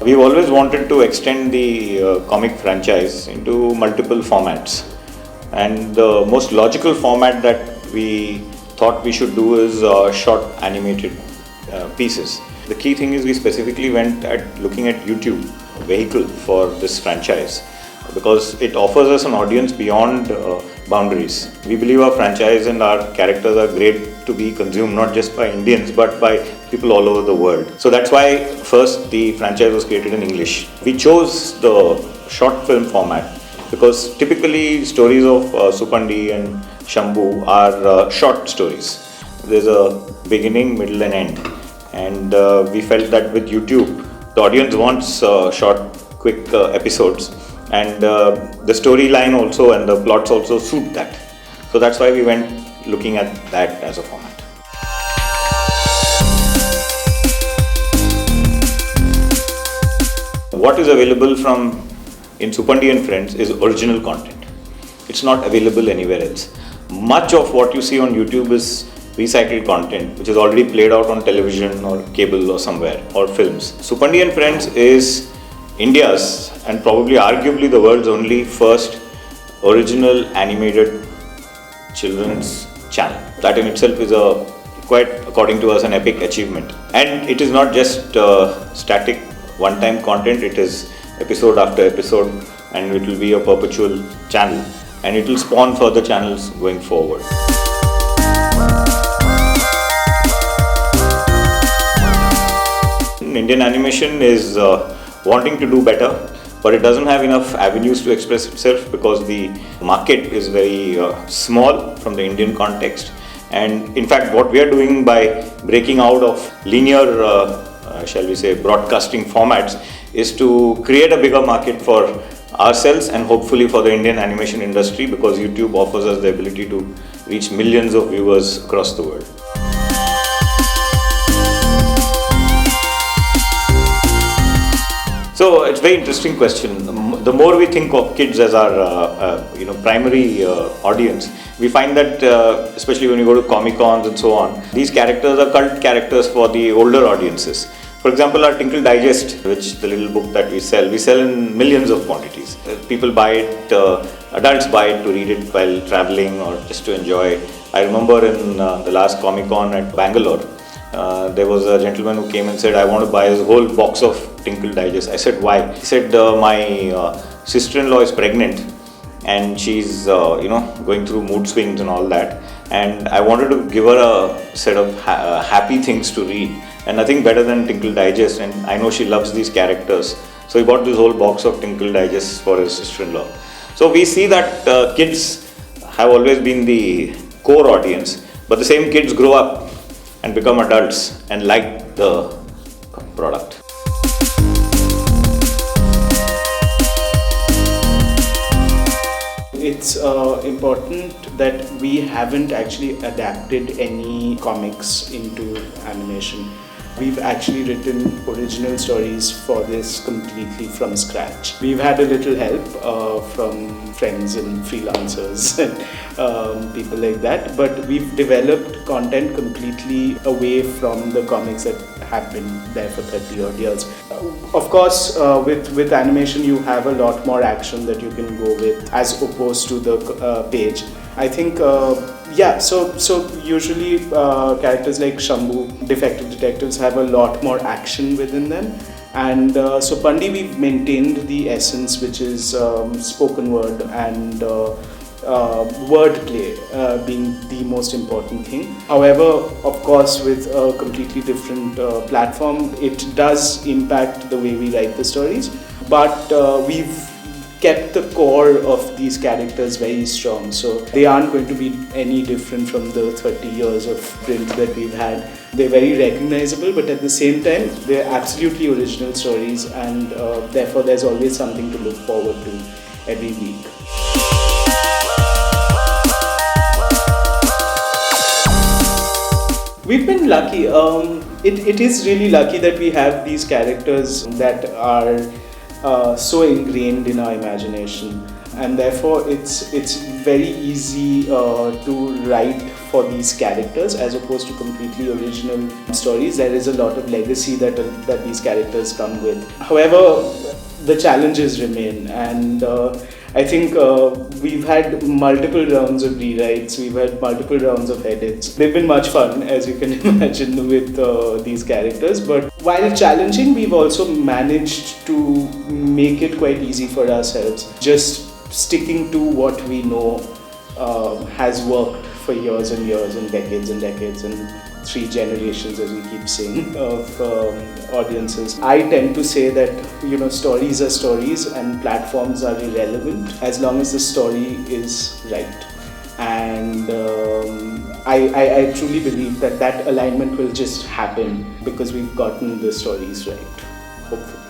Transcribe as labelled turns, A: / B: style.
A: We've always wanted to extend the comic franchise into multiple formats, and the most logical format that we thought we should do is short animated pieces. The key thing is we specifically went at looking at YouTube vehicle for this franchise because it offers us an audience beyond boundaries. We believe our franchise and our characters are great to be consumed not just by Indians but by people all over the world. So that's why first the franchise was created in English. We chose the short film format because typically stories of Suppandi and Shambu are short stories. There's a beginning, middle and end. And we felt that with YouTube, the audience wants short, quick episodes. And the storyline also and the plots also suit that. So that's why we went looking at that as a format. What is available from in Suppandi Friends is original content. It's not available anywhere else. Much of what you see on YouTube is recycled content which is already played out on television or cable or somewhere or films. Suppandi Friends is India's and probably arguably the world's only first original animated children's channel. That in itself is a quite, according to us, an epic achievement. And it is not just static one-time content, it is episode after episode, and it will be a perpetual channel and it will spawn further channels going forward. Indian animation is wanting to do better, but it doesn't have enough avenues to express itself because the market is very small from the Indian context. And in fact, what we are doing by breaking out of linear, shall we say, broadcasting formats is to create a bigger market for ourselves and hopefully for the Indian animation industry, because YouTube offers us the ability to reach millions of viewers across the world. So it's a very interesting question. The more we think of kids as our primary audience, we find that especially when you go to Comic Cons and so on, these characters are cult characters for the older audiences. For example, our Tinkle Digest, which the little book that we sell in millions of quantities. People buy it, adults buy it to read it while traveling or just to enjoy. I remember in the last Comic Con at Bangalore, there was a gentleman who came and said, I want to buy his whole box of Tinkle Digest. I said, why? He said, my sister-in-law is pregnant and she's going through mood swings and all that, and I wanted to give her a set of happy things to read, and nothing better than Tinkle Digest, and I know she loves these characters, so he bought this whole box of Tinkle Digest for his sister-in-law. So we see that kids have always been the core audience, but the same kids grow up and become adults and like the product.
B: It's important that we haven't actually adapted any comics into animation. We've actually written original stories for this completely from scratch. We've had a little help from friends and freelancers and people like that, but we've developed content completely away from the comics that have been there for 30 odd years. Of course, with animation you have a lot more action that you can go with as opposed to the page. I think, so usually characters like Shambu, Defective detectives have a lot more action within them. And Suppandi, we've maintained the essence, which is spoken word and wordplay being the most important thing. However, of course, with a completely different platform, it does impact the way we write the stories. But we've kept the core of these characters very strong, so they aren't going to be any different from the 30 years of print that we've had. They're very recognizable, but at the same time they're absolutely original stories, and therefore there's always something to look forward to every week. We've been lucky. It is really lucky that we have these characters that are so ingrained in our imagination, and therefore it's very easy to write for these characters as opposed to completely original stories. There is a lot of legacy that these characters come with. However, the challenges remain, and I think we've had multiple rounds of rewrites, we've had multiple rounds of edits. They've been much fun, as you can imagine, with these characters. But while challenging, we've also managed to make it quite easy for ourselves. Just sticking to what we know has worked for years and years and decades and 3 generations, as we keep saying, of audiences. I tend to say that, stories are stories and platforms are irrelevant as long as the story is right. And I truly believe that alignment will just happen because we've gotten the stories right, hopefully.